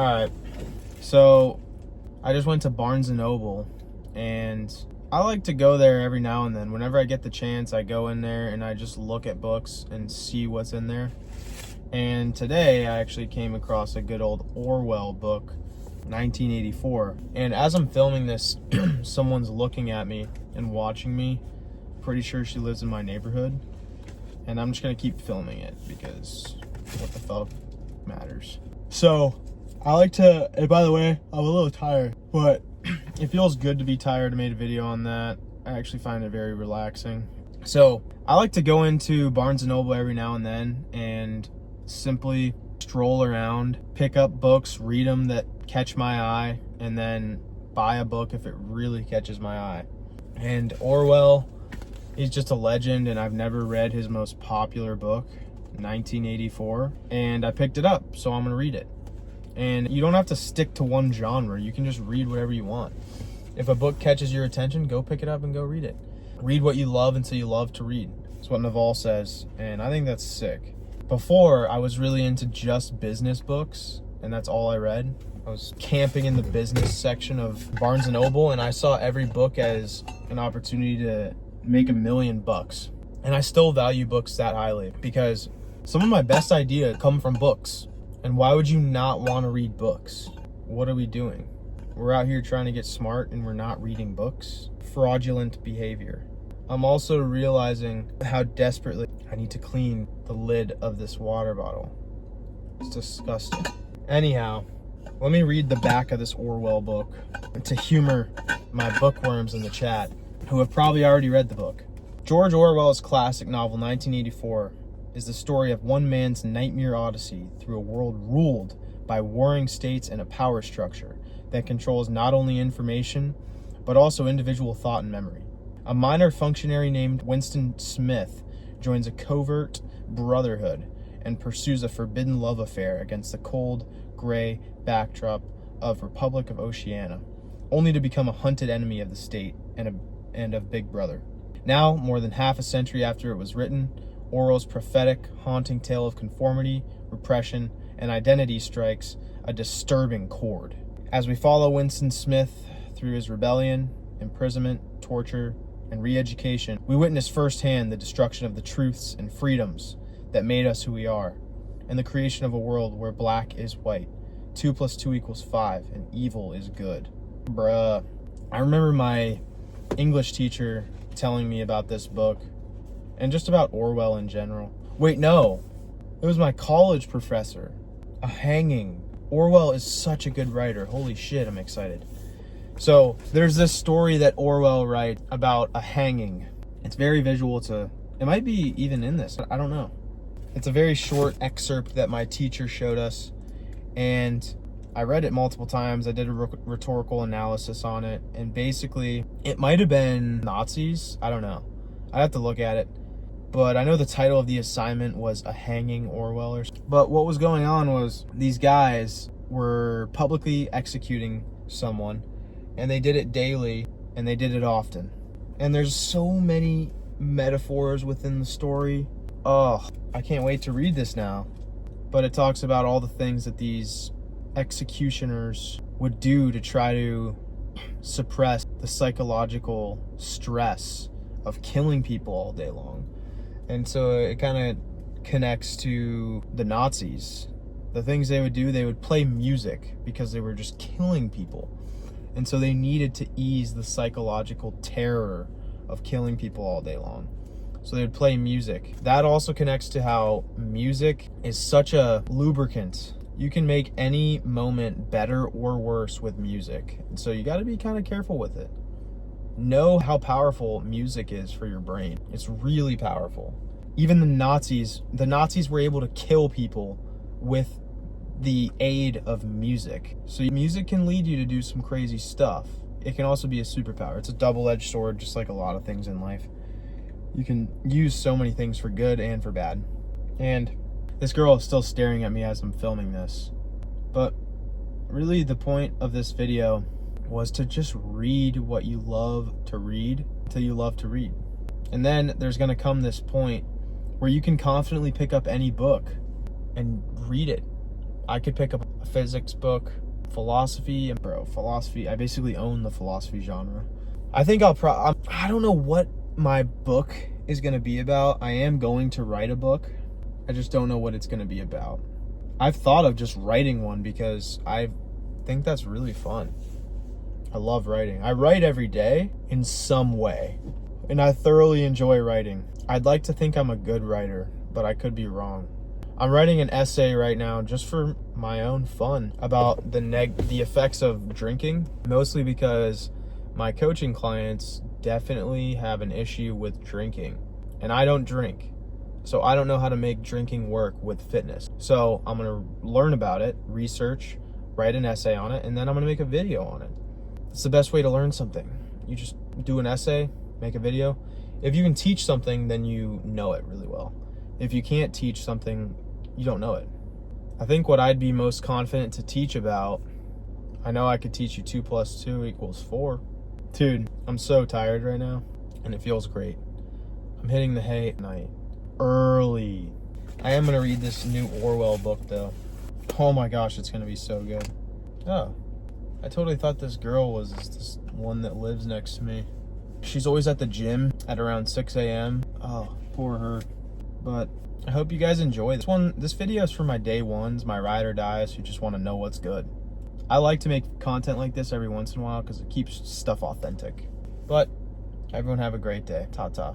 All right, so I just went to Barnes and Noble, and I like to go there every now and then. Whenever I get the chance, I go in there and I just look at books and see what's in there. And today I actually came across a good old Orwell book, 1984. And as I'm filming this, someone's looking at me and watching me. Pretty sure she lives in my neighborhood. And I'm just gonna keep filming it because what the fuck matters. So I like to, and by the way, I'm a little tired, but it feels good to be tired. I made a video on that. I actually find it very relaxing. So I like to go into Barnes & Noble every now and then and simply stroll around, pick up books, read them that catch my eye, and then buy a book if it really catches my eye. And Orwell, he's just a legend, and I've never read his most popular book, 1984, and I picked it up, so I'm gonna read it. And you don't have to stick to one genre. You can just read whatever you want. If a book catches your attention, go pick it up and go read it. Read what you love until you love to read. That's what Naval says, and I think that's sick. Before, I was really into just business books, and that's all I read. I was camping in the business section of Barnes & Noble, and I saw every book as an opportunity to make $1 million. And I still value books that highly because some of my best ideas come from books. And why would you not want to read books? What are we doing? We're out here trying to get smart and we're not reading books? Fraudulent behavior. I'm also realizing how desperately I need to clean the lid of this water bottle. It's disgusting. Anyhow, let me read the back of this Orwell book to humor my bookworms in the chat who have probably already read the book. George Orwell's classic novel 1984 is the story of one man's nightmare odyssey through a world ruled by warring states and a power structure that controls not only information, but also individual thought and memory. A minor functionary named Winston Smith joins a covert brotherhood and pursues a forbidden love affair against the cold, gray backdrop of Republic of Oceania, only to become a hunted enemy of the state and of Big Brother. Now, more than half a century after it was written, Orwell's prophetic, haunting tale of conformity, repression, and identity strikes a disturbing chord. As we follow Winston Smith through his rebellion, imprisonment, torture, and re-education, we witness firsthand the destruction of the truths and freedoms that made us who we are, and the creation of a world where black is white, 2 + 2 = 5, and evil is good. Bruh. I remember my English teacher telling me about this book, and just about Orwell in general. Wait, no. It was my college professor. A hanging. Orwell is such a good writer. Holy shit, I'm excited. So, there's this story that Orwell writes about a hanging. It's very visual. It might be even in this. I don't know. It's a very short excerpt that my teacher showed us, and I read it multiple times. I did a rhetorical analysis on it, and basically, it might have been Nazis. I don't know. I'd have to look at it. But I know the title of the assignment was A Hanging Orwell. But what was going on was these guys were publicly executing someone, and they did it daily, and they did it often. And there's so many metaphors within the story. Oh, I can't wait to read this now. But it talks about all the things that these executioners would do to try to suppress the psychological stress of killing people all day long. And so it kind of connects to the Nazis. The things they would do, they would play music because they were just killing people. And so they needed to ease the psychological terror of killing people all day long. So they would play music. That also connects to how music is such a lubricant. You can make any moment better or worse with music. And so you got to be kind of careful with it. Know how powerful music is for your brain. It's really powerful. Even the Nazis were able to kill people with the aid of music. So music can lead you to do some crazy stuff. It can also be a superpower. It's a double-edged sword, just like a lot of things in life. You can use so many things for good and for bad. And this girl is still staring at me as I'm filming this. But really the point of this video was to just read what you love to read until you love to read. And then there's going to come this point where you can confidently pick up any book and read it. I could pick up a physics book, philosophy, and philosophy. I basically own the philosophy genre. I think I don't know what my book is going to be about. I am going to write a book. I just don't know what it's going to be about. I've thought of just writing one because I think that's really fun. I love writing. I write every day in some way, and I thoroughly enjoy writing. I'd like to think I'm a good writer, but I could be wrong. I'm writing an essay right now just for my own fun about the effects of drinking, mostly because my coaching clients definitely have an issue with drinking, and I don't drink. So I don't know how to make drinking work with fitness. So I'm going to learn about it, research, write an essay on it, and then I'm going to make a video on it. It's the best way to learn something. You just do an essay, make a video. If you can teach something, then you know it really well. If you can't teach something, you don't know it. I think what I'd be most confident to teach about, I know I could teach you 2 + 2 = 4. Dude, I'm so tired right now, and it feels great. I'm hitting the hay at night. Early. I am going to read this new Orwell book, though. Oh my gosh, it's going to be so good. Oh, I totally thought this girl was this one that lives next to me. She's always at the gym at around 6 a.m. Oh, poor her. But I hope you guys enjoy this one. This video is for my day ones, my ride or dies who just want to know what's good. I like to make content like this every once in a while because it keeps stuff authentic. But everyone have a great day. Ta-ta.